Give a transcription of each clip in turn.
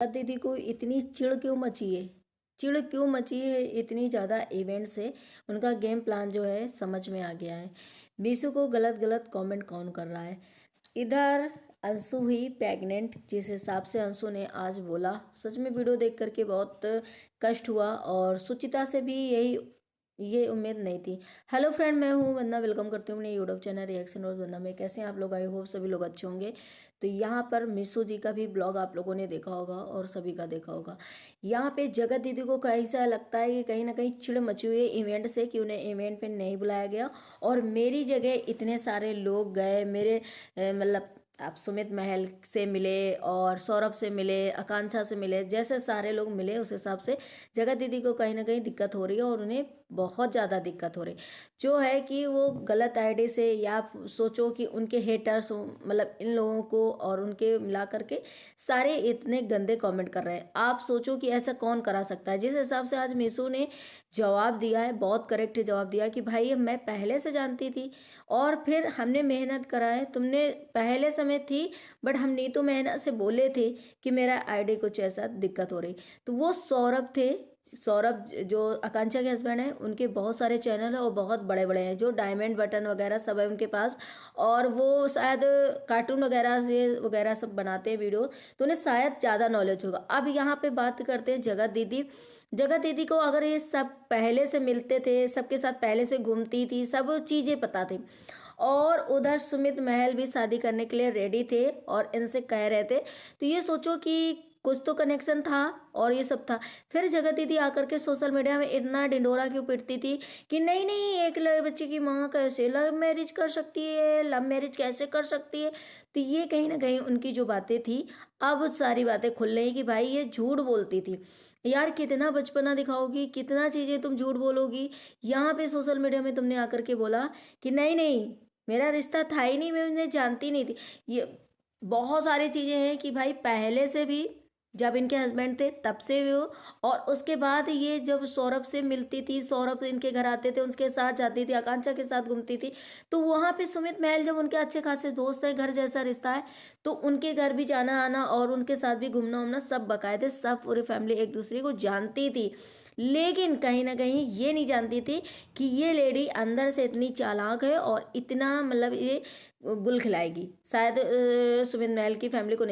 दीदी को इतनी चिढ़ क्यों मची है? चिढ़ क्यों मची है? इतनी ज़्यादा इवेंट से उनका गेम प्लान जो है समझ में आ गया है। बीसू को गलत गलत कमेंट कौन कर रहा है? इधर अंशु हुई प्रेग्नेंट, जिस हिसाब से अंशु ने आज बोला, सच में वीडियो देख करके बहुत कष्ट हुआ। और सुचिता से भी ये उम्मीद नहीं थी। हेलो फ्रेंड, मैं हूँ वंदना, वेलकम करती हूँ अपने यूट्यूब चैनल रिएक्शन और वंदना में। कैसे हैं आप लोग? आई होप सभी लोग अच्छे होंगे। तो यहाँ पर मिशू जी का भी ब्लॉग आप लोगों ने देखा होगा और सभी का देखा होगा। यहाँ पे जगत दीदी को कैसा लगता है कि कहीं ना कहीं चिढ़ मची हुई है इवेंट से कि उन्हें इवेंट पे नहीं बुलाया गया और मेरी जगह इतने सारे लोग गए। मेरे मतलब आप सुमित महल से मिले और सौरभ से मिले, आकांक्षा से मिले, जैसे सारे लोग मिले उस हिसाब से जगत दीदी को कहीं ना कहीं दिक्कत हो रही है और उन्हें बहुत ज़्यादा दिक्कत हो रही जो है कि वो गलत आईडी से, या सोचो कि उनके हेटर्स मतलब इन लोगों को और उनके मिला करके सारे इतने गंदे कमेंट कर रहे हैं। आप सोचो कि ऐसा कौन करा सकता है? जिस हिसाब से आज मीशू ने जवाब दिया है, बहुत करेक्ट जवाब दिया कि भाई मैं पहले से जानती थी और फिर हमने मेहनत करा है। तुमने पहले समय थी बट हम नीतू मेहनत से बोले थे कि मेरा आईडी कुछ ऐसा दिक्कत हो रही। तो वो सौरभ थे, सौरभ जो आकांक्षा के हस्बैंड हैं, उनके बहुत सारे चैनल है और बहुत बड़े बड़े हैं, जो डायमंड बटन वगैरह सब है उनके पास। और वो शायद कार्टून वगैरह से वगैरह सब बनाते हैं वीडियो, तो उन्हें शायद ज़्यादा नॉलेज होगा। अब यहाँ पे बात करते हैं जगत दीदी। जगत दीदी को अगर ये सब पहले से मिलते थे, सबके साथ पहले से घूमती थी, सब चीज़ें पता थी, और उधर सुमित महल भी शादी करने के लिए रेडी थे और इनसे कह रहे थे, तो ये सोचो कि कुछ तो कनेक्शन था और ये सब था। फिर जगत दीदी आकर के सोशल मीडिया में इतना डिंडोरा क्यों पीटती थी कि नहीं नहीं, एक बच्चे की माँ कैसे लव मैरिज कर सकती है, लव मैरिज कैसे कर सकती है। तो ये कहीं ना कहीं उनकी जो बातें थी, अब सारी बातें खुल रही कि भाई ये झूठ बोलती थी। यार कितना बचपना दिखाओगी, कितना चीजें तुम झूठ बोलोगी। यहाँ पे सोशल मीडिया में तुमने आकर के बोला कि नहीं नहीं, मेरा रिश्ता था ही नहीं, मैं उन्हें जानती नहीं थी। ये बहुत सारी चीजें हैं कि भाई पहले से भी जब इनके हस्बैंड थे तब से वो, और उसके बाद ये जब सौरभ से मिलती थी, सौरभ इनके घर आते थे, उनके साथ जाती थी, आकांक्षा के साथ घूमती थी, तो वहां पे सुमित महल जब उनके अच्छे खासे दोस्त है, घर जैसा रिश्ता है, तो उनके घर भी जाना आना और उनके साथ भी घूमना उमना सब बकायदे, सब पूरी फैमिली एक दूसरे को जानती थी। लेकिन कहीं ना कहीं ये नहीं जानती थी कि ये लेडी अंदर से इतनी चालाक है और इतना मतलब ये गुल खिलाएगी। शायद सुमित महल की फैमिली को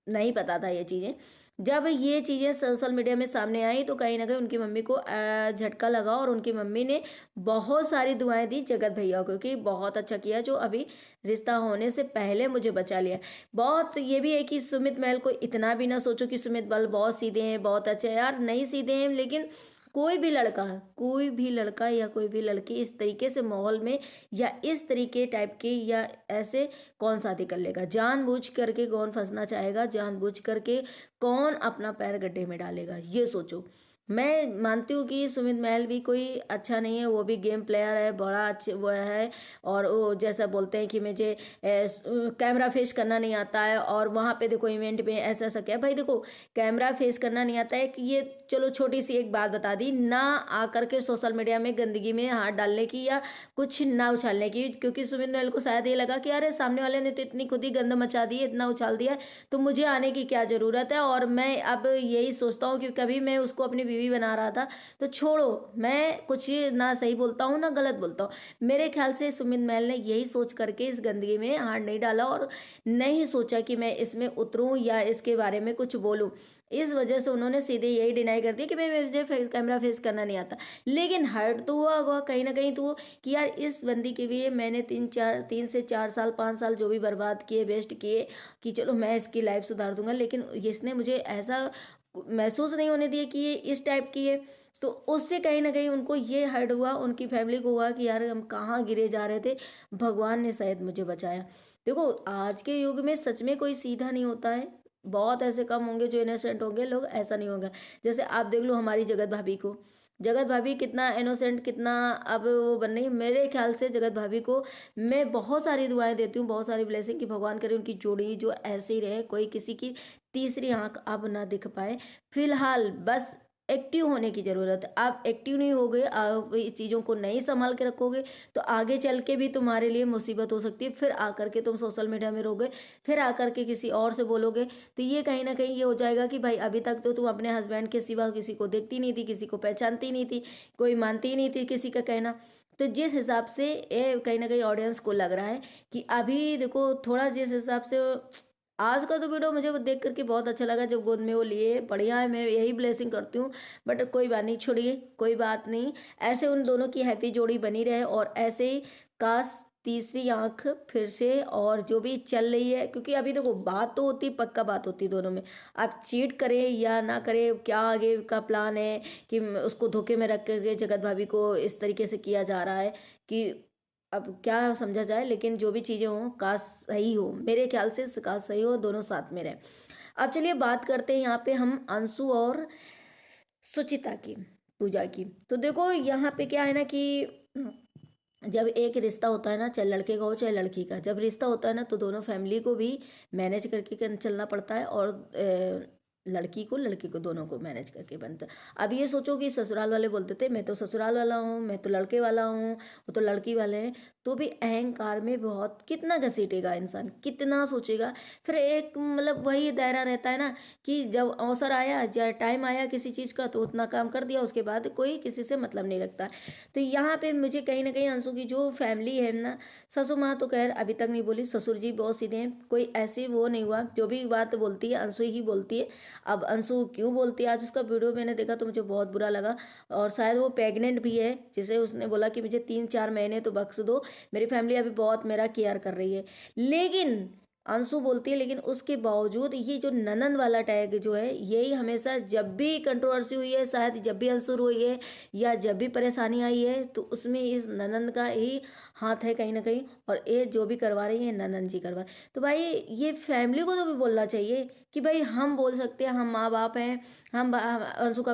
नहीं पता था ये चीज़ें। जब ये चीज़ें सोशल मीडिया में सामने आई तो कहीं ना कहीं उनकी मम्मी को झटका लगा और उनकी मम्मी ने बहुत सारी दुआएं दी जगत भैया को कि बहुत अच्छा किया जो अभी रिश्ता होने से पहले मुझे बचा लिया। बहुत ये भी है कि सुमित महल को इतना भी ना सोचो कि सुमित महल बहुत सीधे हैं, बहुत अच्छे हैं। यार नहीं सीधे हैं, लेकिन कोई भी लड़का या कोई भी लड़की इस तरीके से माहौल में या इस तरीके टाइप के या ऐसे कौन शादी कर लेगा? जानबूझ करके कौन फंसना चाहेगा? जानबूझ करके कौन अपना पैर गड्ढे में डालेगा? ये सोचो। मैं मानती हूँ कि सुमित महल भी कोई अच्छा नहीं है, वो भी गेम प्लेयर है, बड़ा अच्छे वो है। और वो जैसा बोलते हैं कि मुझे कैमरा फेस करना नहीं आता है, और वहाँ पे देखो इवेंट में ऐसा ऐसा क्या भाई, देखो कैमरा फेस करना नहीं आता है कि ये चलो छोटी सी एक बात बता दी ना, आकर के सोशल मीडिया में गंदगी में हाथ डालने की या कुछ ना उछालने की, क्योंकि सुमित महल को शायद ये लगा कि अरे सामने वाले ने तो इतनी खुद ही गंद मचा दी है, इतना उछाल दिया है, तो मुझे आने की क्या जरूरत है। और मैं अब यही सोचता हूँ कि कभी मैं उसको अपनी बीवी बना रहा था तो छोड़ो, मैं कुछ ना सही बोलता हूँ ना गलत बोलता हूँ। मेरे ख्याल से सुमित महल ने यही सोच करके इस गंदगी में हाथ नहीं डाला और नहीं सोचा कि मैं इसमें उतरूं या इसके बारे में कुछ बोलूं। इस वजह से उन्होंने सीधे यही डिनाई कर दिया कि मैं मुझे कैमरा फेस करना नहीं आता। लेकिन हर्ट तो हुआ कहीं ना कहीं तो, कि यार इस बंदी के लिए मैंने 3 से 4 साल 5 साल जो भी बर्बाद किए, वेस्ट किए, कि चलो मैं इसकी लाइफ सुधार दूंगा, लेकिन इसने मुझे ऐसा महसूस नहीं होने दिया कि ये इस टाइप की है। तो उससे कहीं ना कहीं उनको ये हर्ट हुआ, उनकी फैमिली को हुआ कि यार हम कहाँ गिरे जा रहे थे, भगवान ने शायद मुझे बचाया। देखो आज के युग में सच में कोई सीधा नहीं होता है, बहुत ऐसे कम होंगे जो इनोसेंट होंगे लोग, ऐसा नहीं होगा। जैसे आप देख लो हमारी जगत भाभी को, जगत भाभी कितना इनोसेंट, कितना अब वो बन रही है। मेरे ख्याल से जगत भाभी को मैं बहुत सारी दुआएं देती हूँ, बहुत सारी ब्लेसिंग, कि भगवान करे उनकी जोड़ी जो ऐसे ही रहे, कोई किसी की तीसरी आंख अब ना दिख पाए। फिलहाल बस एक्टिव होने की ज़रूरत है। आप एक्टिव नहीं होगे, आप इस चीज़ों को नहीं संभाल के रखोगे, तो आगे चल के भी तुम्हारे लिए मुसीबत हो सकती है। फिर आकर के तुम सोशल मीडिया में रहोगे, फिर आकर के किसी और से बोलोगे, तो ये कहीं ना कहीं ये हो जाएगा कि भाई अभी तक तो तुम अपने हस्बैंड के सिवा किसी को देखती नहीं थी, किसी को पहचानती नहीं थी, कोई मानती ही नहीं थी किसी का कहना। तो जिस हिसाब से ये कहीं ना कहीं ऑडियंस को लग रहा है कि अभी देखो थोड़ा जिस हिसाब से आज का तो वीडियो मुझे देख करके बहुत अच्छा लगा, जब गोद में वो लिए, बढ़िया है, मैं यही ब्लेसिंग करती हूँ। बट कोई बात नहीं, छोड़िए, कोई बात नहीं। ऐसे उन दोनों की हैप्पी जोड़ी बनी रहे, और ऐसे ही काश तीसरी आंख फिर से और जो भी चल रही है, क्योंकि अभी देखो बात तो होती, पक्का बात होती दोनों में। आप चीट करें या ना करें, क्या आगे का प्लान है कि उसको धोखे में रख करके जगत भाभी को इस तरीके से किया जा रहा है कि अब क्या समझा जाए। लेकिन जो भी चीज़ें हों, काश सही हो, मेरे ख्याल से काश सही हो, दोनों साथ में रहें। अब चलिए बात करते हैं यहाँ पे हम अंशु और सुचिता की, पूजा की। तो देखो यहाँ पे क्या है ना कि जब एक रिश्ता होता है ना, चाहे लड़के का हो चाहे लड़की का, जब रिश्ता होता है ना तो दोनों फैमिली को भी मैनेज करके चलना पड़ता है, और लड़की को लड़के को दोनों को मैनेज करके बनता है। अब ये सोचो कि ससुराल वाले बोलते थे मैं तो ससुराल वाला हूँ, मैं तो लड़के वाला हूँ, वो तो लड़की वाले हैं, तो भी अहंकार में बहुत कितना घसीटेगा इंसान, कितना सोचेगा। फिर एक मतलब वही दायरा रहता है ना कि जब अवसर आया या टाइम आया किसी चीज़ का तो उतना काम कर दिया, उसके बाद कोई किसी से मतलब नहीं रखता। तो यहाँ पे मुझे कहीं ना कहीं अंशु की जो फैमिली है ना, ससुर माँ तो खैर अभी तक नहीं बोली, ससुर जी बहुत सीधे हैं, कोई ऐसी वो नहीं हुआ, जो भी बात बोलती है अंशु ही बोलती है। अब अंशु क्यों बोलती है, आज उसका वीडियो मैंने देखा तो मुझे बहुत बुरा लगा, और शायद वो प्रेग्नेंट भी है, जिसे उसने बोला कि मुझे 3-4 महीने तो बख्श दो, मेरी फैमिली अभी बहुत मेरा केयर कर रही है। लेकिन अंशु बोलती है, लेकिन उसके बावजूद ये जो ननन वाला टैग जो है, यही हमेशा जब भी कंट्रोवर्सी हुई है, शायद जब भी अंसुर हुई है या जब भी परेशानी आई है, तो उसमें इस ननन का ही हाथ है कहीं ना कहीं, और ये जो भी करवा रही है ननन जी करवा। तो भाई ये फैमिली को तो भी बोलना चाहिए कि भाई हम बोल सकते हैं, हम माँ बाप हैं, अंशु का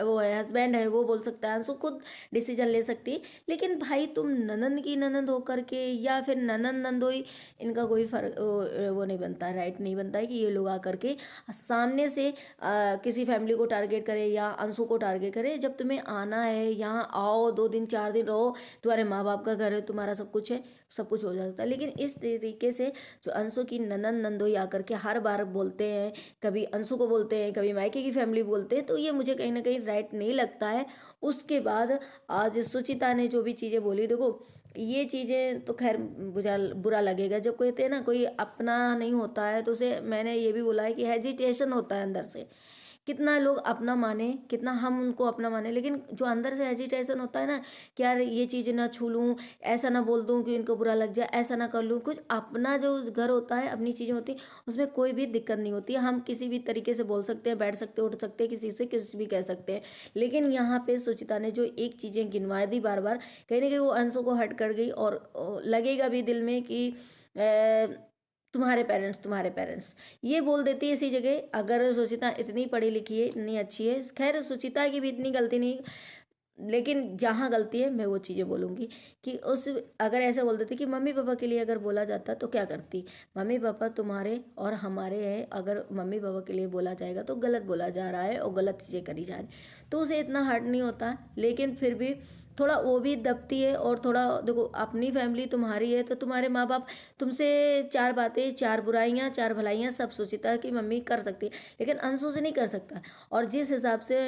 वो है हस्बैंड है, वो बोल सकता है, अंशु खुद डिसीजन ले सकती है। लेकिन भाई तुम ननन की ननद होकर के या फिर ननन नंदोई, इनका कोई फर्क वो नहीं बनता है, राइट नहीं बनता है कि ये लोग आकर के सामने से किसी फैमिली को टारगेट करे या अंशु को टारगेट करे। जब तुम्हें आना है यहाँ आओ, 2 दिन 4 दिन रहो, तुम्हारे माँ बाप का घर है, तुम्हारा सब कुछ है, सब कुछ हो जाता है। लेकिन इस तरीके से जो अंशु की ननन नंदोई आकर के हर बार बोलते हैं, कभी अंशु को बोलते हैं, कभी मायके की फैमिली बोलते हैं, तो ये मुझे कहीं ना कहीं राइट नहीं लगता है। उसके बाद आज सुचिता ने जो भी चीज़ें बोली, देखो ये चीज़ें तो खैर बुरा बुरा लगेगा, जब कोई कहते हैं ना कोई अपना नहीं होता है, तो उसे मैंने ये भी बोला है कि हेजिटेशन होता है अंदर से, कितना लोग अपना माने, कितना हम उनको अपना माने, लेकिन जो अंदर से हेजिटेशन होता है ना कि यार ये चीज़ ना छू लूँ, ऐसा ना बोल दूँ कि इनको बुरा लग जाए, ऐसा ना कर लूँ, कुछ अपना जो घर होता है, अपनी चीज़ें होती हैं, उसमें कोई भी दिक्कत नहीं होती है। हम किसी भी तरीके से बोल सकते हैं, बैठ सकते हैं, उठ सकते हैं, किसी से कुछ भी कह सकते हैं। लेकिन यहाँ पे सुचिता ने जो एक चीज़ें गिनवा दी बार बार, कहीं ना कहीं वो अंशों को हट कर गई, और लगेगा भी दिल में कि तुम्हारे पेरेंट्स ये बोल देती है इसी जगह। अगर सुचिता इतनी पढ़ी लिखी है, इतनी अच्छी है, खैर सुचिता की भी इतनी गलती नहीं, लेकिन जहाँ गलती है मैं वो चीज़ें बोलूँगी कि उस अगर ऐसे बोल देती कि मम्मी पापा के लिए अगर बोला जाता तो क्या करती। मम्मी पापा तुम्हारे और हमारे हैं, अगर मम्मी पापा के लिए बोला जाएगा तो गलत बोला जा रहा है और गलत चीज़ें करी जा रही, तो उसे इतना हर्ट नहीं होता। लेकिन फिर भी थोड़ा वो भी दबती है, और थोड़ा देखो अपनी फैमिली तुम्हारी है, तो तुम्हारे माँ बाप तुमसे 4 बातें, 4 बुराइयाँ, 4 भलाइयाँ सब सोचता कि मम्मी कर सकती है, लेकिन अंशु से नहीं कर सकता। और जिस हिसाब से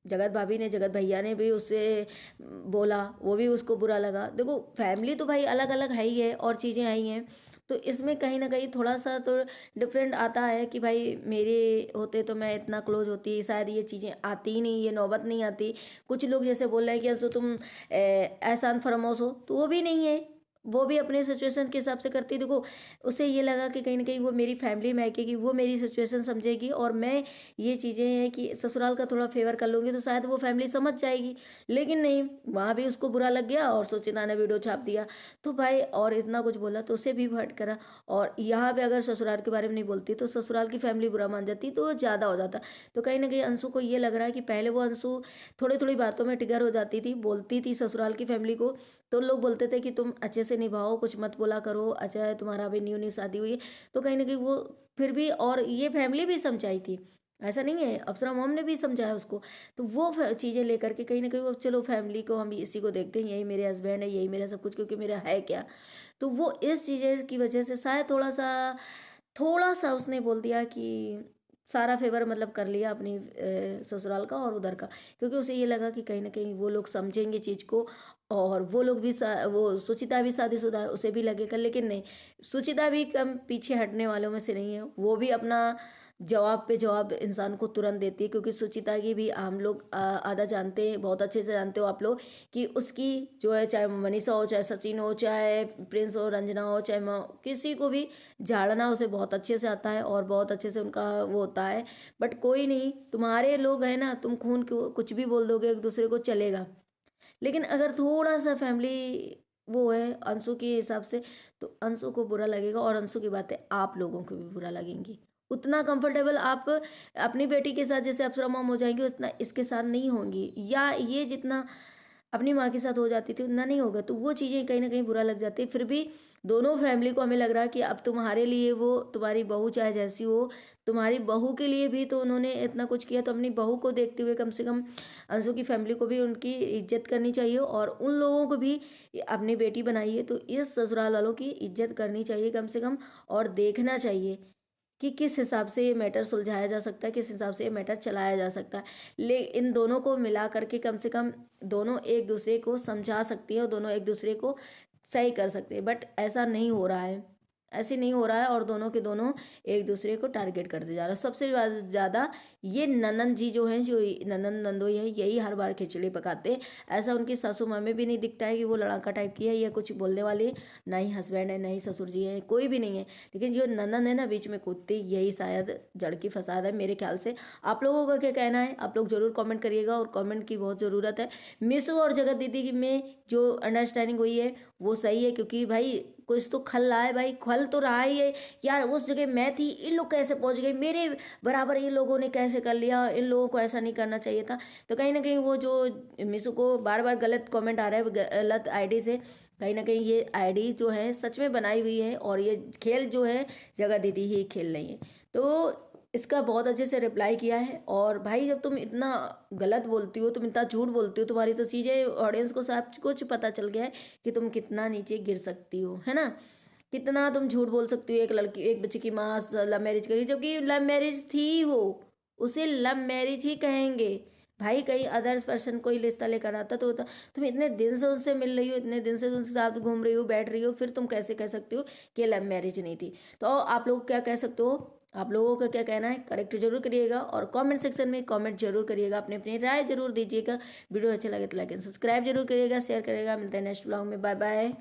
जगत भाभी ने, जगत भैया ने भी उससे बोला, वो भी उसको बुरा लगा। देखो फैमिली तो भाई अलग अलग है ही है, और चीज़ें आई हैं, तो इसमें कहीं ना कहीं थोड़ा सा तो डिफरेंट आता है कि भाई मेरे होते तो मैं इतना क्लोज होती, शायद ये चीज़ें आती ही नहीं, ये नौबत नहीं आती। कुछ लोग जैसे बोल रहे हैं कि असो तुम एहसान फरामोश हो, तो वो भी नहीं है, वो भी अपने सिचुएशन के हिसाब से करती। देखो उसे ये लगा कि कहीं ना कहीं वो मेरी फैमिली में आएगी, वो मेरी सिचुएशन समझेगी, और मैं ये चीज़ें हैं कि ससुराल का थोड़ा फेवर कर लूँगी तो शायद वो फैमिली समझ जाएगी। लेकिन नहीं, वहाँ भी उसको बुरा लग गया, और सुचिता ने वीडियो छाप दिया, तो भाई और इतना कुछ बोला तो उसे भी हर्ट करा। और यहाँ पे अगर ससुराल के बारे में नहीं बोलती तो ससुराल की फैमिली बुरा मान जाती, तो ज़्यादा हो जाता। तो कहीं ना कहीं अंशु को ये लग रहा है कि पहले वो अंशु थोड़ी थोड़ी बातों में ट्रिगर हो जाती थी, बोलती थी ससुराल की फैमिली को, तो लोग बोलते थे कि तुम अच्छे से निभाओ, कुछ मत बोला करो, अच्छा तुम्हारा अभी न्यू न्यू शादी हुई है। तो कहीं ना कहीं वो फिर भी, और ये फैमिली भी समझाई थी ऐसा नहीं है, अप्सरा मॉम ने भी समझाया उसको। तो वो चीज़ें लेकर के कहीं ना कहीं वो चलो फैमिली को हम इसी को देखते हैं, यही मेरे हस्बैंड है, यही मेरा सब कुछ, क्योंकि मेरा है क्या। तो वो इस चीज़ें की वजह से शायद थोड़ा सा उसने बोल दिया कि सारा फेवर मतलब कर लिया अपनी ससुराल का और उधर का, क्योंकि उसे ये लगा कि कहीं ना कहीं वो लोग समझेंगे चीज़ को, और वो लोग भी वो सुचिता भी शादीशुदा है, उसे भी लगेगा। लेकिन नहीं, सुचिता भी कम पीछे हटने वालों में से नहीं है, वो भी अपना जवाब पे जवाब इंसान को तुरंत देती है। क्योंकि सुचिता की भी हम लोग आधा जानते हैं, बहुत अच्छे से जानते हो आप लोग, कि उसकी जो है, चाहे मनीषा हो, चाहे सचिन हो, चाहे प्रिंस हो, रंजना हो, चाहे किसी को भी झाड़ना उसे बहुत अच्छे से आता है और बहुत अच्छे से उनका वो होता है। बट कोई नहीं, तुम्हारे लोग हैं ना, तुम खून क्यों कुछ भी बोल दोगे एक दूसरे को, चलेगा। लेकिन अगर थोड़ा सा फैमिली वो है अंशु के हिसाब से, तो अंशु को बुरा लगेगा और अंशु की बातें आप लोगों को भी बुरा लगेंगी। उतना कंफर्टेबल आप अपनी बेटी के साथ जैसे अप्सरा मॉम हो जाएंगी, उतना इसके साथ नहीं होंगी, या ये जितना अपनी माँ के साथ हो जाती थी उतना नहीं होगा। तो वो चीज़ें कहीं ना कहीं बुरा लग जाती है। फिर भी दोनों फैमिली को हमें लग रहा है कि अब तुम्हारे लिए वो तुम्हारी बहू चाहे जैसी हो, तुम्हारी बहू के लिए भी तो उन्होंने इतना कुछ किया, तो अपनी बहू को देखते हुए कम से कम अंशु की फैमिली को भी उनकी इज्जत करनी चाहिए, और उन लोगों को भी अपनी बेटी बनाई है तो इस ससुराल वालों की इज्जत करनी चाहिए कम से कम, और देखना चाहिए कि किस हिसाब से ये मैटर सुलझाया जा सकता है, किस हिसाब से ये मैटर चलाया जा सकता है। ले इन दोनों को मिला करके कम से कम दोनों एक दूसरे को समझा सकती है और दोनों एक दूसरे को सही कर सकते हैं। बट ऐसा नहीं हो रहा है, ऐसे नहीं हो रहा है, और दोनों के दोनों एक दूसरे को टारगेट करते जा रहे हैं। सबसे ज़्यादा ये ननन जी जो हैं, जो ननन नंदोई हैं, यही हर बार खिचड़ी पकाते हैं। ऐसा उनकी सासू माँ में भी नहीं दिखता है कि वो लड़ाका टाइप की है या कुछ बोलने वाली है, ना ही हस्बैंड है, ना ही ससुर जी हैं, कोई भी नहीं है। लेकिन जो ननन है ना बीच में कूदती, यही शायद जड़ की फसाद है मेरे ख्याल से। आप लोगों का क्या कहना है, आप लोग जरूर कमेंट करिएगा, और कमेंट की बहुत ज़रूरत है। मिसू और जगत दीदी की में जो अंडरस्टैंडिंग हुई है वो सही है, क्योंकि भाई कुछ तो खल रहा है, भाई खल तो रहा ही है यार। उस जगह मैं थी, इन लोग कैसे पहुंच गए, मेरे बराबर इन लोगों ने कैसे कर लिया, इन लोगों को ऐसा नहीं करना चाहिए था। तो कहीं ना कहीं वो जो मिसू को बार बार गलत कमेंट आ रहा है गलत आईडी से, कहीं ना कहीं ये आईडी जो है सच में बनाई हुई है, और ये खेल जो है जगह दीदी ही खेल रही है। तो इसका बहुत अच्छे से रिप्लाई किया है। और भाई जब तुम इतना गलत बोलती हो, तुम इतना झूठ बोलती हो, तुम्हारी तो चीज़ें ऑडियंस को सब कुछ पता चल गया है कि तुम कितना नीचे गिर सकती हो, है ना। कितना तुम झूठ बोल सकती हो, एक लड़की एक बच्चे की माँ लव मैरिज करी, जबकि लव मैरिज थी वो, उसे लव मैरिज ही कहेंगे। भाई कहीं अदर्स पर्सन कोई रिश्ता लेकर आता तो होता। तुम इतने दिन से उनसे मिल रही हो, इतने दिन से उनसे साथ घूम रही हो, बैठ रही हो, फिर तुम कैसे कह सकती हो कि लव मैरिज नहीं थी। तो आप लोग क्या कह सकते हो, आप लोगों का क्या कहना है, करेक्ट जरूर करिएगा, और कमेंट सेक्शन में कमेंट जरूर करिएगा, अपनी अपनी राय जरूर दीजिएगा। वीडियो अच्छा लगे तो लाइक एंड सब्सक्राइब जरूर करिएगा, शेयर करिएगा। मिलते हैं नेक्स्ट ब्लॉग में, बाय बाय।